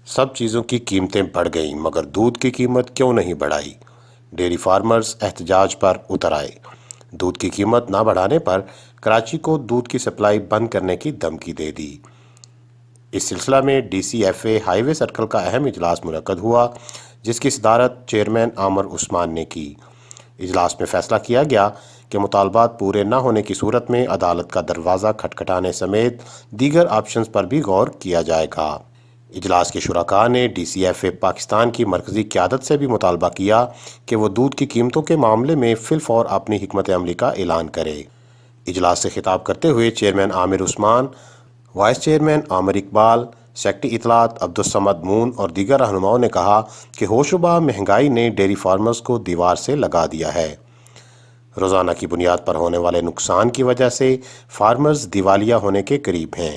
سب چیزوں کی قیمتیں بڑھ گئیں مگر دودھ کی قیمت کیوں نہیں بڑھائی؟ ڈیری فارمرز احتجاج پر اتر آئے۔ دودھ کی قیمت نہ بڑھانے پر کراچی کو دودھ کی سپلائی بند کرنے کی دھمکی دے دی۔ اس سلسلہ میں D C F A highway circle کا اہم اجلاس منعقد ہوا، جس کی صدارت چیئرمین عامر عثمان نے کی۔ اجلاس میں فیصلہ کیا گیا کہ مطالبات پورے نہ ہونے کی صورت میں عدالت کا دروازہ کھٹکھٹانے سمیت دیگر آپشنز پر بھی غور کیا جائے گا۔ اجلاس کے شرکاء نے D C F A Pakistan کی مرکزی قیادت سے بھی مطالبہ کیا کہ وہ دودھ کی قیمتوں کے معاملے میں فی الفور اپنی حکمت عملی کا اعلان کرے۔ اجلاس سے خطاب کرتے ہوئے چیئرمین عامر عثمان، وائس چیئرمین عامر اقبال، سیکرٹری اطلاعات عبدالصمد مون اور دیگر رہنماؤں نے کہا کہ ہوشربا مہنگائی نے ڈیری فارمرز کو دیوار سے لگا دیا ہے۔ روزانہ کی بنیاد پر ہونے والے نقصان کی وجہ سے فارمرز دیوالیہ ہونے کے قریب ہیں۔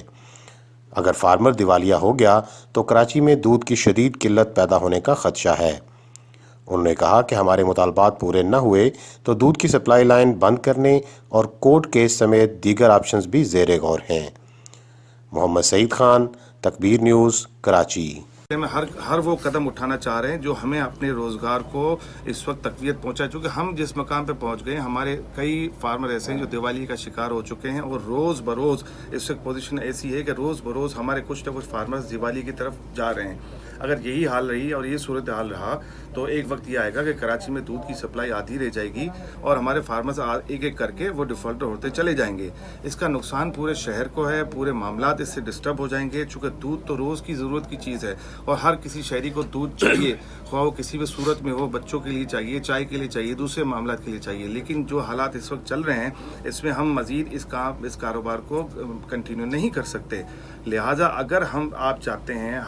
اگر فارمر دیوالیہ ہو گیا تو کراچی میں دودھ کی شدید قلت پیدا ہونے کا خدشہ ہے۔ انہوں نے کہا کہ ہمارے مطالبات پورے نہ ہوئے تو دودھ کی سپلائی لائن بند کرنے اور کورٹ کیس سمیت دیگر آپشنز بھی زیر غور ہیں۔ محمد سعید خان، تکبیر نیوز، کراچی۔ میں ہر وہ قدم اٹھانا چاہ رہے ہیں جو ہمیں اپنے روزگار کو اس وقت تقویت پہنچا، چونکہ ہم جس مقام پہ پہنچ گئے، ہمارے کئی فارمر ایسے ہیں جو دیوالی کا شکار ہو چکے ہیں، اور روز بروز اس وقت پوزیشن ایسی ہے کہ روز بروز ہمارے کچھ نہ کچھ فارمرز دیوالی کی طرف جا رہے ہیں۔ اگر یہی حال رہی اور یہ صورتحال رہا تو ایک وقت یہ آئے گا کہ کراچی میں دودھ کی سپلائی آدھی رہ جائے گی اور ہمارے فارمرز ایک ایک کر کے وہ ڈیفالٹر ہوتے چلے جائیں گے۔ اس کا نقصان پورے شہر کو ہے، پورے معاملات اس سے ڈسٹرب ہو جائیں گے، چونکہ دودھ تو روز کی ضرورت کی چیز ہے اور ہر کسی شہری کو دودھ چاہیے، خواہ وہ کسی بھی صورت میں ہو، بچوں کے لیے چاہیے، چائے کے لیے چاہیے، دوسرے معاملات کے لیے چاہیے۔ لیکن جو حالات اس وقت چل رہے ہیں اس میں ہم مزید اس کاروبار کو کنٹینیو نہیں کر سکتے۔ لہٰذا اگر آپ چاہتے ہیں،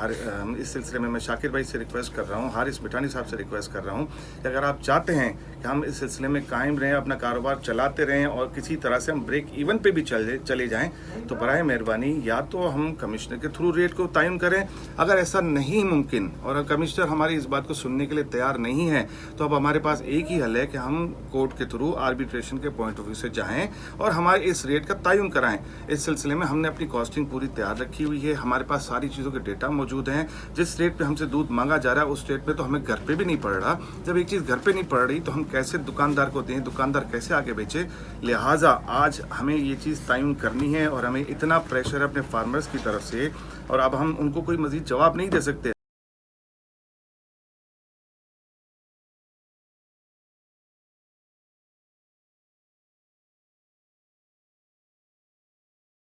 اس سلسلے میں شاکر بھائی سے ریکویسٹ کر رہا ہوں، حارث مٹھانی صاحب سے ریکویسٹ کر رہا ہوں کہ اگر آپ چاہتے ہیں کہ ہم اس سلسلے میں قائم رہیں، اپنا کاروبار چلاتے رہیں اور کسی طرح سے ہم بریک ایون پہ بھی چلے جائیں، تو برائے مہربانی یا تو ہم کمشنر کے تھرو ریٹ کو تعین کریں۔ اگر ایسا نہیں ممکن اور کمشنر ہماری اس بات کو سننے کے لیے تیار نہیں ہے تو اب ہمارے پاس ایک ہی حل ہے کہ ہم کورٹ کے تھرو آربیٹریشن کے پوائنٹ آف ویو سے جائیں اور ہمارے اس ریٹ کا تعین کرائیں۔ اس سلسلے میں ہم نے اپنی کاسٹنگ پوری تیار رکھی ہوئی ہے، ہمارے پاس ساری چیزوں کے ڈیٹا موجود ہیں۔ جس ریٹ پہ ہم سے دودھ مانگا جا رہا ہے اس ریٹ پہ تو ہمیں گھر پہ بھی نہیں پڑ رہا۔ جب ایک چیز گھر پہ نہیں پڑ رہی تو ہم کیسے دکاندار کو دیں، دکاندار کیسے آگے بیچے؟ لہٰذا آج ہمیں یہ چیز تعین کرنی ہے اور ہمیں اتنا پریشر ہے اپنے فارمرز کی طرف سے، اور اب ہم ان کو کوئی مزید جواب نہیں دے سکتے۔